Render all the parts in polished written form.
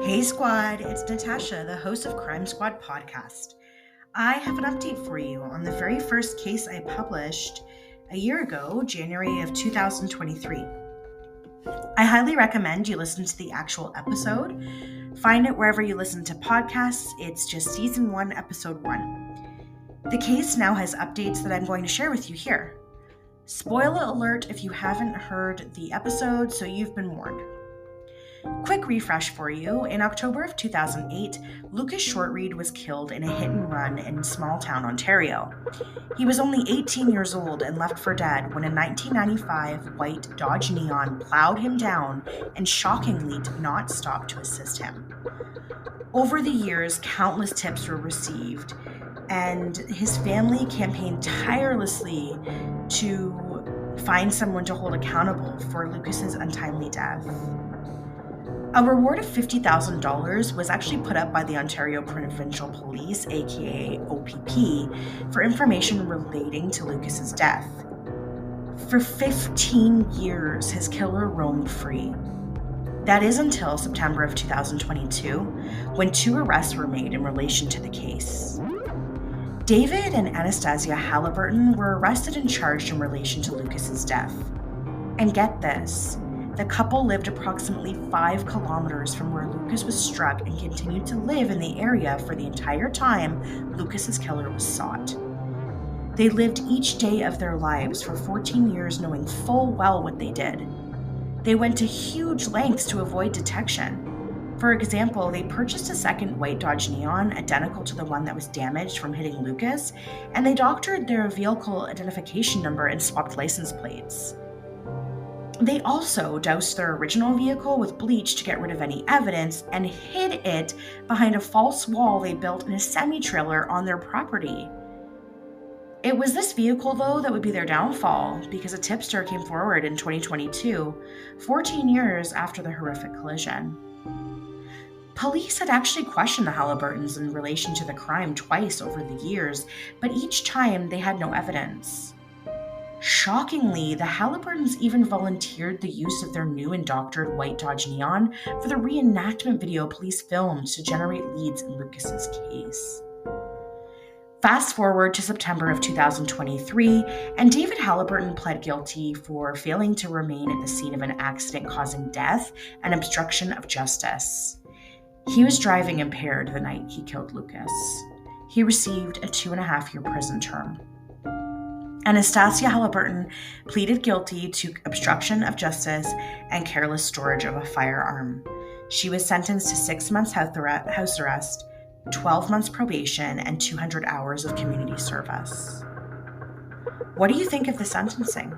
Hey squad, it's Natasha, the host of Crime Squad podcast. I have an update for you on the very first case I published a year ago, January of 2023. I highly recommend you listen to the actual episode. Find it wherever you listen to podcasts. It's just season 1, episode 1. The case now has updates that I'm going to share with you here. Spoiler alert if you haven't heard the episode, so you've been warned. Quick refresh for you. In October of 2008, Lucas Shortreed was killed in a hit and run in small town Ontario. He was only 18 years old and left for dead when a 1995 white Dodge Neon plowed him down and shockingly did not stop to assist him. Over the years, countless tips were received, and his family campaigned tirelessly to find someone to hold accountable for Lucas's untimely death. A reward of $50,000 was actually put up by the Ontario Provincial Police, aka OPP, for information relating to Lucas's death. For 15 years, his killer roamed free. That is until September of 2022, when 2 arrests were made in relation to the case. David and Anastasia Halliburton were arrested and charged in relation to Lucas's death. And get this, the couple lived approximately 5 kilometers from where Lucas was struck and continued to live in the area for the entire time Lucas's killer was sought. They lived each day of their lives for 14 years knowing full well what they did. They went to huge lengths to avoid detection. For example, they purchased a second white Dodge Neon identical to the one that was damaged from hitting Lucas, and they doctored their vehicle identification number and swapped license plates. They also doused their original vehicle with bleach to get rid of any evidence and hid it behind a false wall they built in a semi-trailer on their property. It was this vehicle, though, that would be their downfall because a tipster came forward in 2022, 14 years after the horrific collision. Police had actually questioned the Halliburtons in relation to the crime twice over the years, but each time they had no evidence. Shockingly, the Halliburtons even volunteered the use of their new and doctored white Dodge Neon for the reenactment video police filmed to generate leads in Lucas's case. Fast forward to September of 2023, and David Halliburton pled guilty for failing to remain at the scene of an accident causing death and obstruction of justice. He was driving impaired the night he killed Lucas. He received a 2.5-year prison term. Anastasia Halliburton pleaded guilty to obstruction of justice and careless storage of a firearm. She was sentenced to 6 months house arrest, 12 months probation, and 200 hours of community service. What do you think of the sentencing?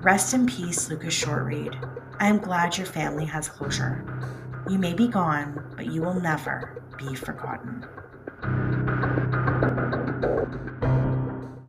Rest in peace, Lucas Shortreed. I am glad your family has closure. You may be gone, but you will never be forgotten.